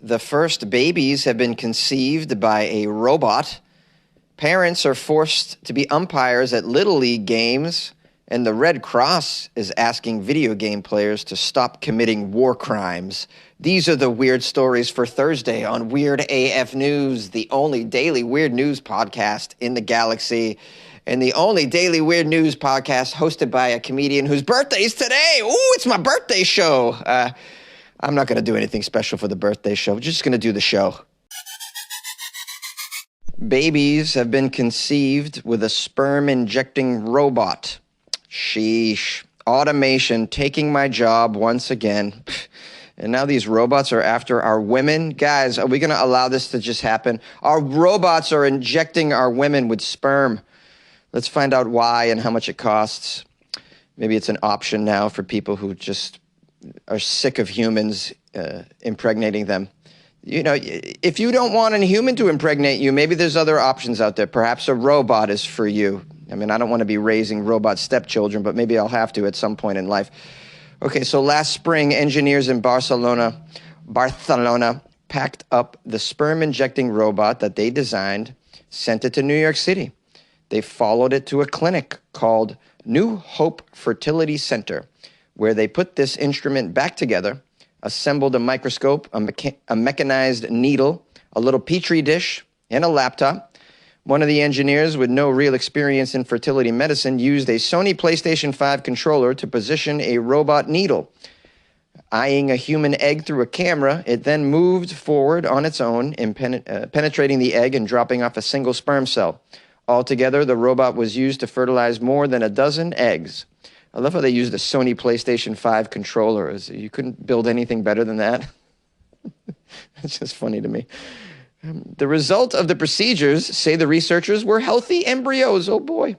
The first babies have been conceived by a robot. Parents are forced to be umpires at Little League games. And the Red Cross is asking video game players to stop committing war crimes. These are the weird stories for Thursday on Weird AF News, the only daily weird news podcast in the galaxy, and the only daily weird news podcast hosted by a comedian whose birthday is today. Ooh, it's my birthday show. I'm not going to do anything special for the birthday show. We're just going to do the show. Babies have been conceived with a sperm-injecting robot. Sheesh. Automation taking my job once again. And now these robots are after our women. Guys, are we going to allow this to just happen? Our robots are injecting our women with sperm. Let's find out why and how much it costs. Maybe it's an option now for people who just are sick of humans impregnating them. You know, if you don't want a human to impregnate you, maybe there's other options out there. Perhaps a robot is for you. I mean, I don't want to be raising robot stepchildren, but maybe I'll have to at some point in life. Okay, so last spring, engineers in Barcelona packed up the sperm-injecting robot that they designed, sent it to New York City. They followed it to a clinic called New Hope Fertility Center, where they put this instrument back together, assembled a microscope, a mechanized needle, a little petri dish, and a laptop. One of the engineers with no real experience in fertility medicine used a Sony PlayStation 5 controller to position a robot needle. Eyeing a human egg through a camera, it then moved forward on its own, penetrating the egg and dropping off a single sperm cell. Altogether, the robot was used to fertilize more than a dozen eggs. I love how they used a Sony PlayStation 5 controller. You couldn't build anything better than that. It's just funny to me. The result of the procedures, say the researchers, were healthy embryos. Oh, boy.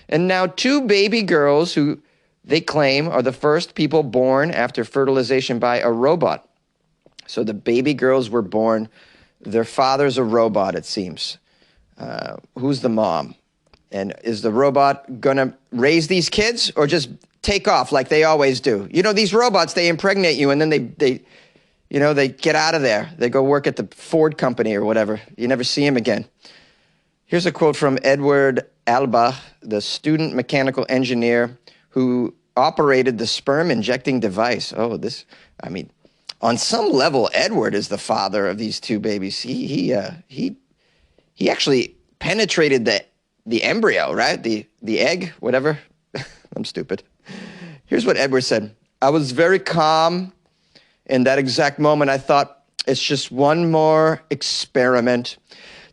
And now 2 baby girls who they claim are the first people born after fertilization by a robot. So the baby girls were born. Their father's a robot, it seems. Who's the mom? And is the robot going to raise these kids or just take off like they always do? You know, these robots, they impregnate you and then they get out of there. They go work at the Ford company or whatever. You never see them again. Here's a quote from Edward Alba, the student mechanical engineer who operated the sperm-injecting device. On some level, Edward is the father of these 2 babies. He actually penetrated the embryo, right? The egg, whatever. I'm stupid. Here's what Edward said. I was very calm. In that exact moment, I thought, it's just one more experiment.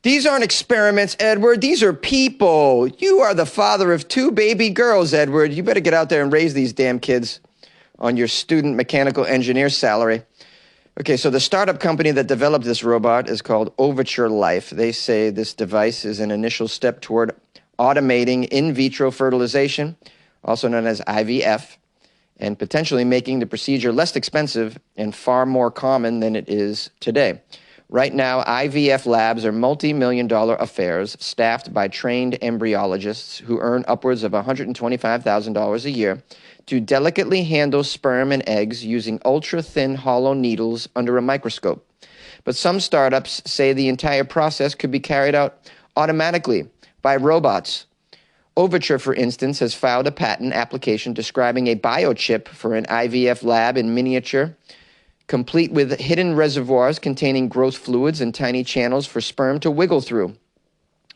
These aren't experiments, Edward. These are people. You are the father of 2 baby girls, Edward. You better get out there and raise these damn kids on your student mechanical engineer salary. Okay, so the startup company that developed this robot is called Overture Life. They say this device is an initial step toward automating in vitro fertilization, also known as IVF, and potentially making the procedure less expensive and far more common than it is today. Right now, IVF labs are multi-million-dollar affairs staffed by trained embryologists who earn upwards of $125,000 a year to delicately handle sperm and eggs using ultra-thin hollow needles under a microscope. But some startups say the entire process could be carried out automatically by robots. Overture, for instance, has filed a patent application describing a biochip for an IVF lab in miniature, complete with hidden reservoirs containing growth fluids and tiny channels for sperm to wiggle through.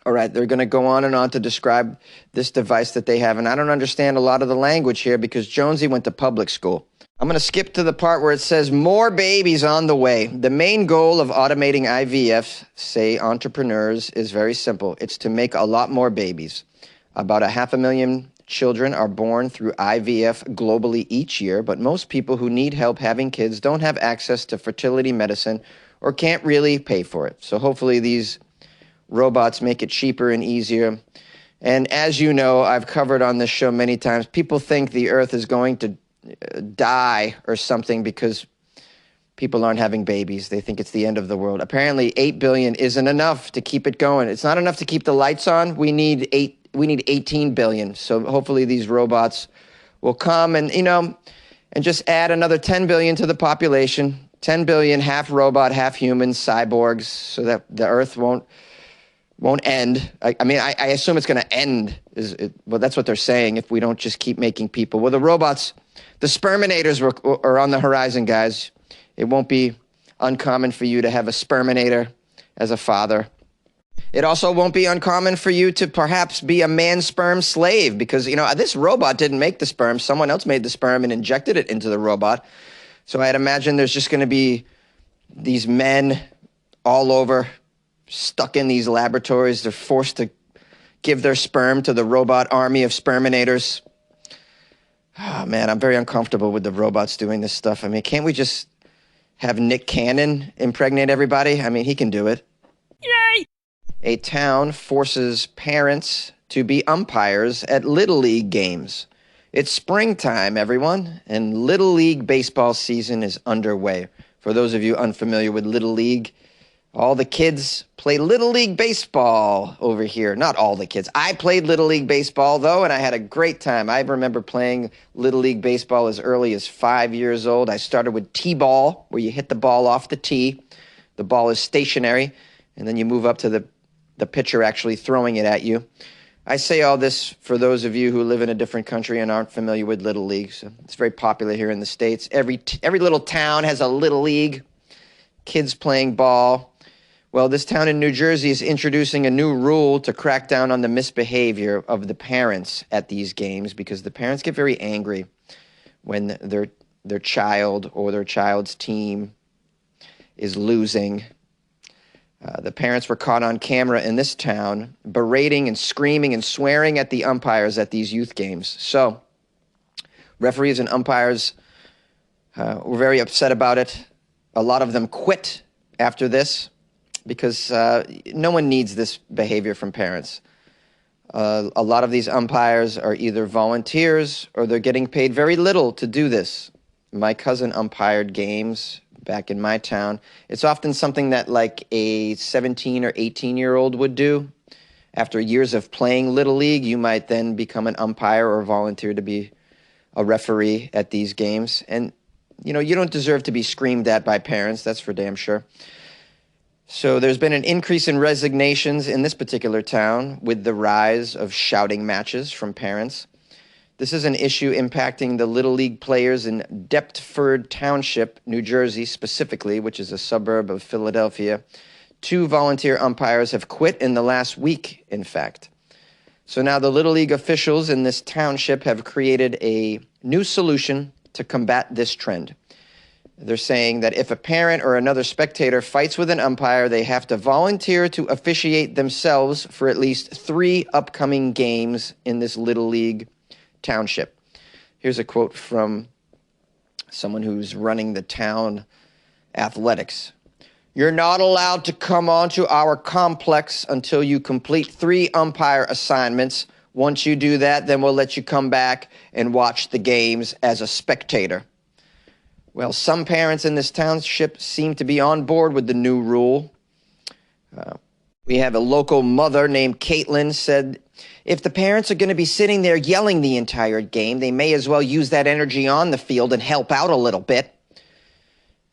All right, they're going to go on and on to describe this device that they have, and I don't understand a lot of the language here because Jonesy went to public school. I'm going to skip to the part where it says more babies on the way. The main goal of automating IVF, say entrepreneurs, is very simple. It's to make a lot more babies. About 500,000 children are born through IVF globally each year, but most people who need help having kids don't have access to fertility medicine or can't really pay for it. So hopefully these robots make it cheaper and easier. And as you know, I've covered on this show many times, people think the earth is going to die or something because people aren't having babies. They think it's the end of the world. Apparently 8 billion isn't enough to keep it going. It's not enough to keep the lights on. We need 18 billion. So hopefully these robots will come and just add another 10 billion to the population 10 billion, half robot, half human, cyborgs, so that the Earth won't end. I assume it's going to end. Well, that's what they're saying if we don't just keep making people. Well, the robots, the sperminators are on the horizon, guys. It won't be uncommon for you to have a sperminator as a father. It also won't be uncommon for you to perhaps be a man sperm slave because, this robot didn't make the sperm. Someone else made the sperm and injected it into the robot. So I'd imagine there's just going to be these men all over stuck in these laboratories. They're forced to give their sperm to the robot army of sperminators. Oh, man, I'm very uncomfortable with the robots doing this stuff. I mean, can't we just have Nick Cannon impregnate everybody? I mean, he can do it. Yay! A town forces parents to be umpires at Little League games. It's springtime, everyone, and Little League baseball season is underway. For those of you unfamiliar with Little League, all the kids play Little League baseball over here. Not all the kids. I played Little League baseball, though, and I had a great time. I remember playing Little League baseball as early as 5 years old. I started with T-ball, where you hit the ball off the tee. The ball is stationary, and then you move up to the pitcher actually throwing it at you. I say all this for those of you who live in a different country and aren't familiar with Little League. So it's very popular here in the States. Every little town has a Little League, kids playing ball. Well, this town in New Jersey is introducing a new rule to crack down on the misbehavior of the parents at these games because the parents get very angry when their child or their child's team is losing. The parents were caught on camera in this town berating and screaming and swearing at the umpires at these youth games. So referees and umpires were very upset about it. A lot of them quit after this because no one needs this behavior from parents. A lot of these umpires are either volunteers or they're getting paid very little to do this. My cousin umpired games back in my town. It's often something that like a 17 or 18-year-old would do. After years of playing Little League, you might then become an umpire or volunteer to be a referee at these games. And, you don't deserve to be screamed at by parents, that's for damn sure. So there's been an increase in resignations in this particular town with the rise of shouting matches from parents. This is an issue impacting the Little League players in Deptford Township, New Jersey specifically, which is a suburb of Philadelphia. 2 volunteer umpires have quit in the last week, in fact. So now the Little League officials in this township have created a new solution to combat this trend. They're saying that if a parent or another spectator fights with an umpire, they have to volunteer to officiate themselves for at least 3 upcoming games in this Little League township. Here's a quote from someone who's running the town athletics. You're not allowed to come onto our complex until you complete 3 umpire assignments. Once you do that, then we'll let you come back and watch the games as a spectator. Well, some parents in this township seem to be on board with the new rule. We have a local mother named Caitlin said, if the parents are going to be sitting there yelling the entire game, they may as well use that energy on the field and help out a little bit.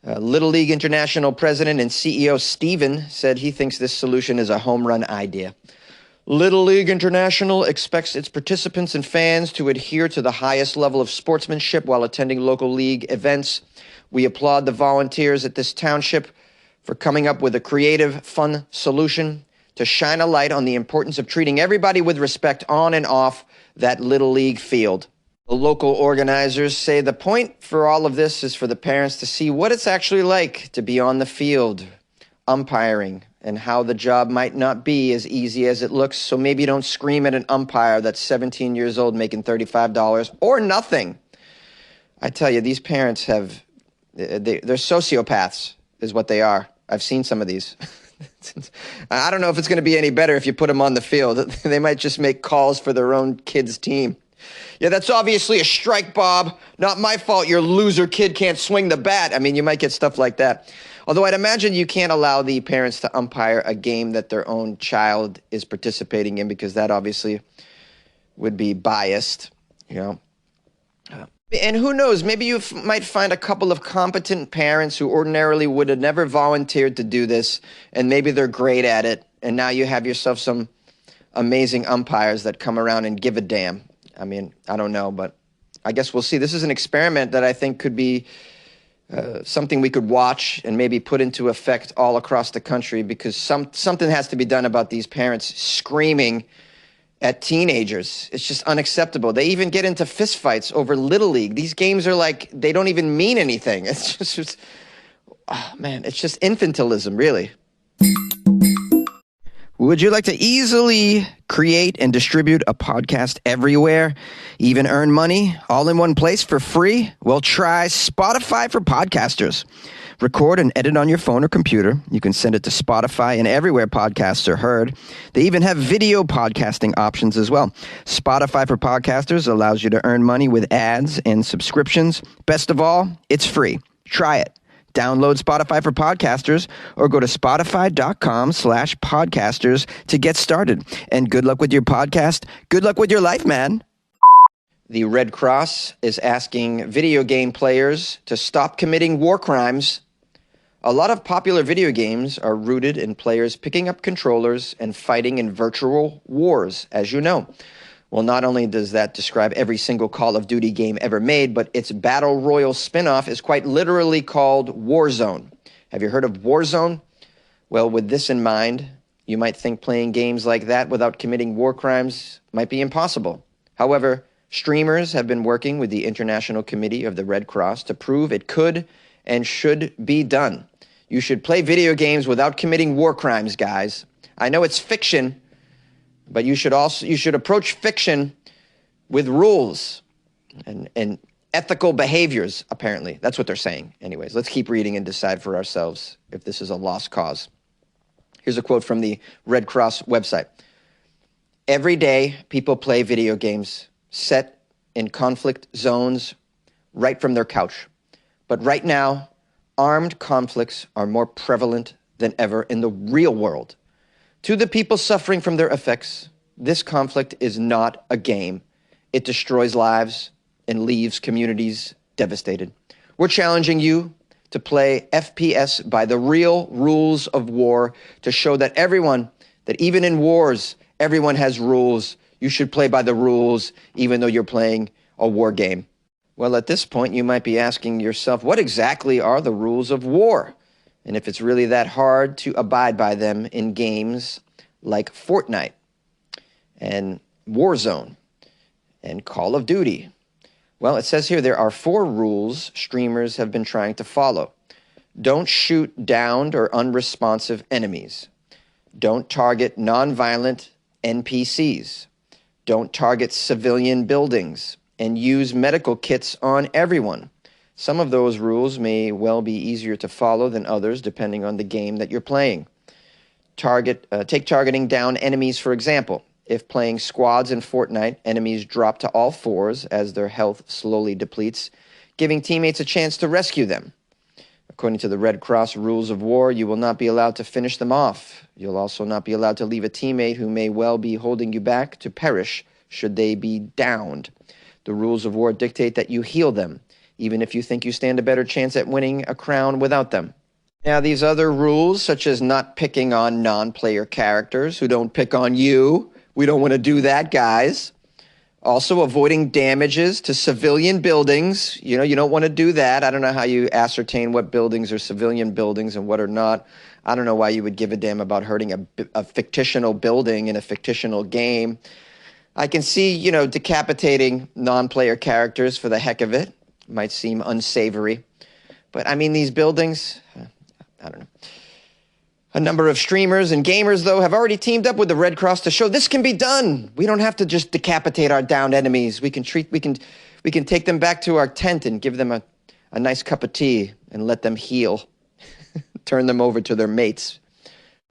Little League International President and CEO Steven said he thinks this solution is a home run idea. Little League International expects its participants and fans to adhere to the highest level of sportsmanship while attending local league events. We applaud the volunteers at this township for coming up with a creative, fun solution to shine a light on the importance of treating everybody with respect on and off that Little League field. The local organizers say the point for all of this is for the parents to see what it's actually like to be on the field, umpiring, and how the job might not be as easy as it looks. So maybe you don't scream at an umpire that's 17 years old making $35 or nothing. I tell you, these parents they're sociopaths is what they are. I've seen some of these. I don't know if it's going to be any better if you put them on the field. They might just make calls for their own kid's team. Yeah, that's obviously a strike, Bob. Not my fault your loser kid can't swing the bat. I mean, you might get stuff like that. Although I'd imagine you can't allow the parents to umpire a game that their own child is participating in because that obviously would be biased, And who knows, maybe you might find a couple of competent parents who ordinarily would have never volunteered to do this, and maybe they're great at it, and now you have yourself some amazing umpires that come around and give a damn. I mean, I don't know, but I guess we'll see. This is an experiment that I think could be something we could watch and maybe put into effect all across the country, because something has to be done about these parents screaming at teenagers. It's just unacceptable. They even get into fistfights over Little League. These games are like, they don't even mean anything. It's just oh man, it's just infantilism, really. Would you like to easily create and distribute a podcast everywhere, even earn money all in one place for free? Well, try Spotify for Podcasters. Record and edit on your phone or computer. You can send it to Spotify and everywhere podcasts are heard. They even have video podcasting options as well. Spotify for Podcasters allows you to earn money with ads and subscriptions. Best of all, it's free. Try it. Download Spotify for Podcasters or go to spotify.com/podcasters to get started. And good luck with your podcast. Good luck with your life, man. The Red Cross is asking video game players to stop committing war crimes. A lot of popular video games are rooted in players picking up controllers and fighting in virtual wars, as you know. Well, not only does that describe every single Call of Duty game ever made, but its Battle Royale spin-off is quite literally called Warzone. Have you heard of Warzone? Well, with this in mind, you might think playing games like that without committing war crimes might be impossible. However, streamers have been working with the International Committee of the Red Cross to prove it could and should be done. You should play video games without committing war crimes, guys. I know it's fiction, but you should approach fiction with rules and ethical behaviors, apparently. That's what they're saying. Anyways, let's keep reading and decide for ourselves if this is a lost cause. Here's a quote from the Red Cross website. Every day, people play video games set in conflict zones right from their couch. But right now, armed conflicts are more prevalent than ever in the real world. To the people suffering from their effects, this conflict is not a game. It destroys lives and leaves communities devastated. We're challenging you to play FPS by the real rules of war to show that that even in wars, everyone has rules. You should play by the rules, even though you're playing a war game. Well, at this point, you might be asking yourself, what exactly are the rules of war? And if it's really that hard to abide by them in games like Fortnite and Warzone and Call of Duty. Well, it says here there are 4 rules streamers have been trying to follow. Don't shoot downed or unresponsive enemies. Don't target nonviolent NPCs. Don't target civilian buildings. And use medical kits on everyone. Some of those rules may well be easier to follow than others, depending on the game that you're playing. Take targeting down enemies, for example. If playing squads in Fortnite, enemies drop to all fours as their health slowly depletes, giving teammates a chance to rescue them. According to the Red Cross rules of war, you will not be allowed to finish them off. You'll also not be allowed to leave a teammate who may well be holding you back to perish should they be downed. The rules of war dictate that you heal them, even if you think you stand a better chance at winning a crown without them. Now, these other rules, such as not picking on non-player characters who don't pick on you, we don't want to do that, guys. Also, avoiding damages to civilian buildings. You don't want to do that. I don't know how you ascertain what buildings are civilian buildings and what are not. I don't know why you would give a damn about hurting a fictional building in a fictional game. I can see, decapitating non-player characters for the heck of it. Might seem unsavory. But, I mean, these buildings, I don't know. A number of streamers and gamers, though, have already teamed up with the Red Cross to show this can be done. We don't have to just decapitate our downed enemies. We can take them back to our tent and give them a nice cup of tea and let them heal. Turn them over to their mates.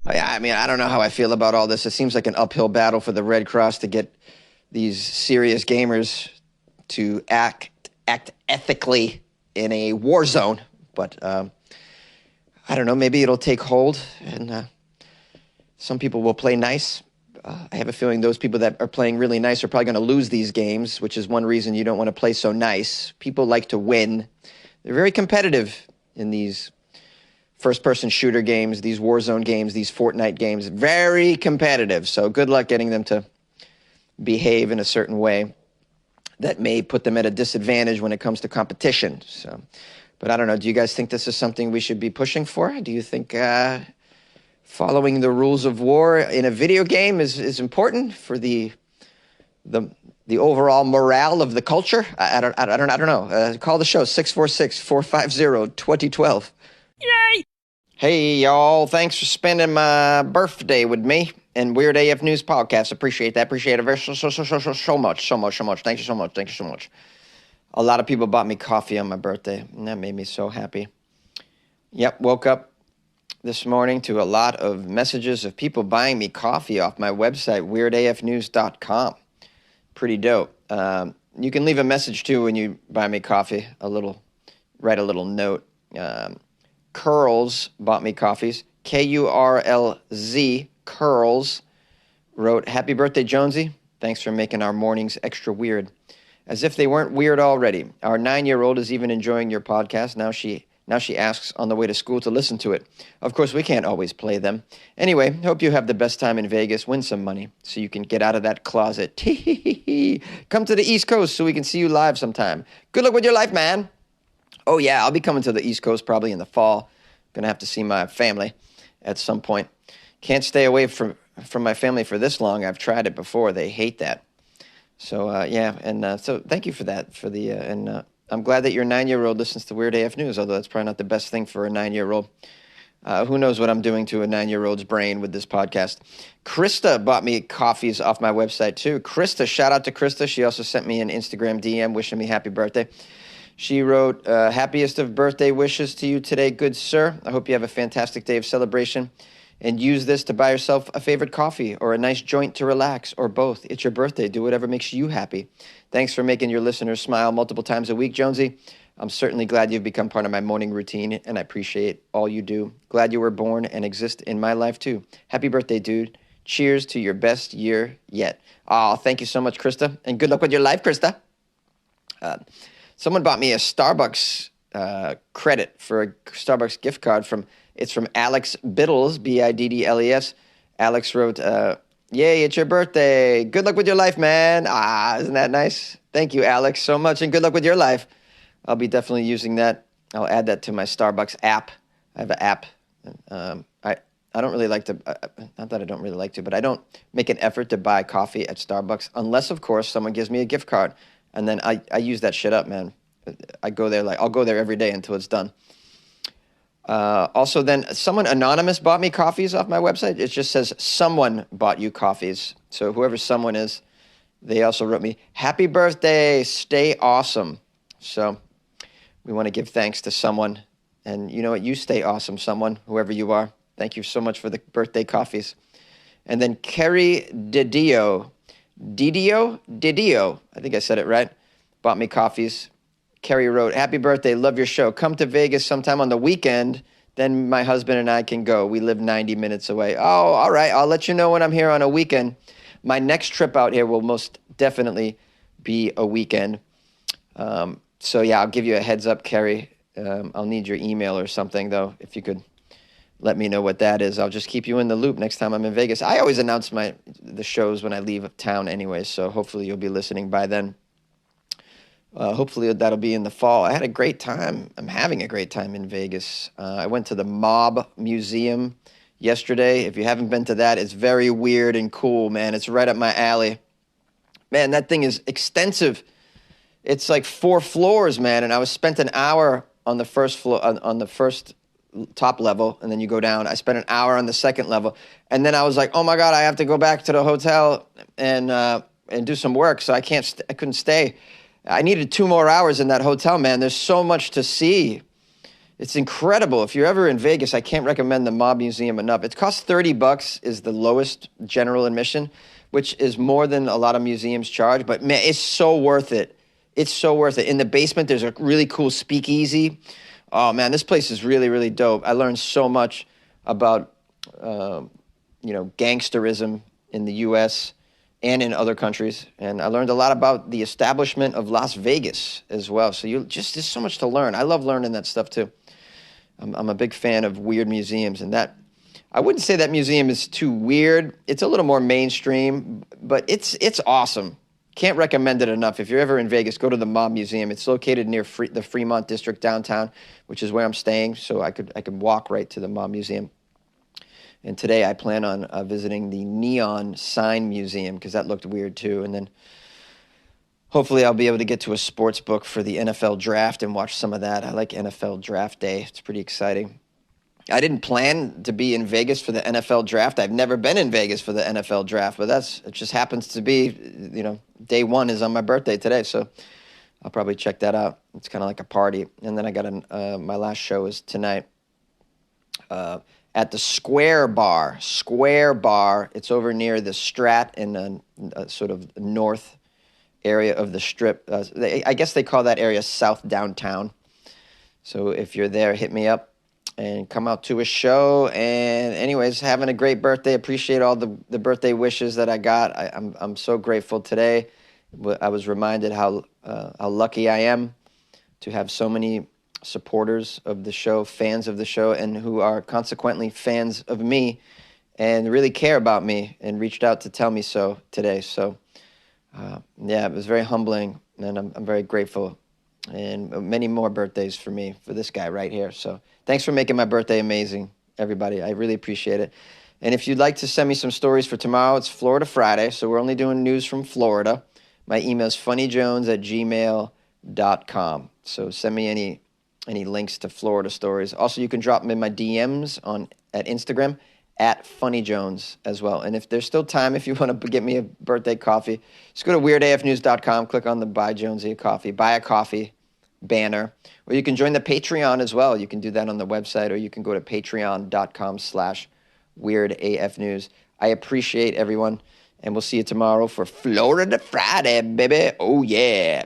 I mean, I don't know how I feel about all this. It seems like an uphill battle for the Red Cross to get these serious gamers to act ethically in a war zone. But I don't know, maybe it'll take hold and some people will play nice. I have a feeling those people that are playing really nice are probably going to lose these games, which is one reason you don't want to play so nice. People like to win. They're very competitive in these first-person shooter games, these Warzone games, these Fortnite games. Very competitive. So good luck getting them to behave in a certain way that may put them at a disadvantage when it comes to competition. So, but I don't know. Do you guys think this is something we should be pushing for? Do you think following the rules of war in a video game is important for the overall morale of the culture? I don't know. Call the show 646-450-2012. Yay! Hey y'all, thanks for spending my birthday with me and Weird AF News Podcast. Appreciate that. Appreciate it very so much. Thank you so much. A lot of people bought me coffee on my birthday, and that made me so happy. Yep, woke up this morning to a lot of messages of people buying me coffee off my website, weirdafnews.com. Pretty dope. You can leave a message too when you buy me coffee. Write a little note. Curls bought me coffees. Kurlz, Curls, wrote, "Happy birthday, Jonesy. Thanks for making our mornings extra weird." As if they weren't weird already. Our 9-year-old is even enjoying your podcast. Now she asks on the way to school to listen to it. Of course, we can't always play them. Anyway, hope you have the best time in Vegas. Win some money so you can get out of that closet. Come to the East Coast so we can see you live sometime. Good luck with your life, man. Oh, yeah, I'll be coming to the East Coast probably in the fall. Going to have to see my family at some point. Can't stay away from my family for this long. I've tried it before. They hate that. So, so thank you for that. I'm glad that your 9-year-old listens to Weird AF News, although that's probably not the best thing for a 9-year-old. Who knows what I'm doing to a 9-year-old's brain with this podcast. Krista bought me coffees off my website, too. Krista, shout out to Krista. She also sent me an Instagram DM wishing me happy birthday. She wrote, happiest of birthday wishes to you today, good sir. I hope you have a fantastic day of celebration. And use this to buy yourself a favorite coffee or a nice joint to relax, or both. It's your birthday. Do whatever makes you happy. Thanks for making your listeners smile multiple times a week, Jonesy. I'm certainly glad you've become part of my morning routine, and I appreciate all you do. Glad you were born and exist in my life, too. Happy birthday, dude. Cheers to your best year yet. Oh, thank you so much, Krista, and good luck with your life, Krista. Someone bought me a Starbucks credit for a Starbucks gift card from Alex Biddles, Biddles. Alex wrote, yay, it's your birthday. Good luck with your life, man. Isn't that nice? Thank you, Alex, so much, and good luck with your life. I'll be definitely using that. I'll add that to my Starbucks app. I have an app. I don't really like to, not that I don't really like to, but I don't make an effort to buy coffee at Starbucks unless, of course, someone gives me a gift card. And then I use that shit up, man. I'll go there every day until it's done. Also, then someone anonymous bought me coffees off my website. It just says someone bought you coffees. So whoever someone is, they also wrote me, happy birthday, stay awesome. So we want to give thanks to someone. And you know what? You stay awesome, someone, whoever you are. Thank you so much for the birthday coffees. And then Kerry Didio, I think I said it right, bought me coffees. Kerry wrote, happy birthday, love your show. Come to Vegas sometime on the weekend, then my husband and I can go. We live 90 minutes away. Oh, all right, I'll let you know when I'm here on a weekend. My next trip out here will most definitely be a weekend. So yeah, I'll give you a heads up, Kerry. I'll need your email or something, though, if you could let me know what that is. I'll just keep you in the loop next time I'm in Vegas. I always announce the shows when I leave town anyway, so hopefully you'll be listening by then. Hopefully that'll be in the fall. I had a great time. I'm having a great time in Vegas. I went to the Mob Museum yesterday. If you haven't been to that, it's very weird and cool, man. It's right up my alley. Man, that thing is extensive. It's like 4 floors, man, and I spent an hour on the first floor, on the first top level, and then you go down. I spent an hour on the second level, and then I was like, oh my God, I have to go back to the hotel and do some work, so I couldn't stay. I needed 2 more hours in that hotel, man. There's so much to see. It's incredible. If you're ever in Vegas, I can't recommend the Mob Museum enough. It costs $30 is the lowest general admission, which is more than a lot of museums charge, but man, it's so worth it. It's so worth it. In the basement, there's a really cool speakeasy. Oh man, this place is really, really dope. I learned so much about, gangsterism in the U.S. and in other countries. And I learned a lot about the establishment of Las Vegas as well. So there's so much to learn. I love learning that stuff too. I'm a big fan of weird museums, and that I wouldn't say that museum is too weird. It's a little more mainstream, but it's awesome. Can't recommend it enough. If you're ever in Vegas, go to the Mob Museum. It's located near the Fremont District downtown, which is where I'm staying, so I could walk right to the Mob Museum. And today I plan on visiting the Neon Sign Museum because that looked weird too. And then hopefully I'll be able to get to a sports book for the NFL draft and watch some of that. I like NFL draft day. It's pretty exciting. I didn't plan to be in Vegas for the NFL draft. I've never been in Vegas for the NFL draft, but it just happens to be, day one is on my birthday today, so I'll probably check that out. It's kind of like a party. And then I got my last show is tonight at the Square Bar. Square Bar. It's over near the Strat in a sort of north area of the Strip. I guess they call that area South Downtown. So if you're there, hit me up and come out to a show. And anyways, having a great birthday. Appreciate all the birthday wishes that I got. I'm so grateful today. I was reminded how lucky I am to have so many supporters of the show, fans of the show, and who are consequently fans of me and really care about me and reached out to tell me so today. So it was very humbling, and I'm very grateful. And many more birthdays for me, for this guy right here. So thanks for making my birthday amazing, everybody. I really appreciate it. And if you'd like to send me some stories for tomorrow, it's Florida Friday, so we're only doing news from Florida. My email is funnyjones@gmail.com. So send me any links to Florida stories. Also, you can drop them in my DMs at Instagram @funnyjones as well. And if there's still time, if you want to get me a birthday coffee, just go to weirdafnews.com, click on the Buy Jonesy a Coffee, buy a coffee banner, or you can join the Patreon as well. You can do that on the website, or you can go to patreon.com/weirdafnews. I appreciate everyone, and we'll see you tomorrow for Florida Friday, baby. Oh, yeah.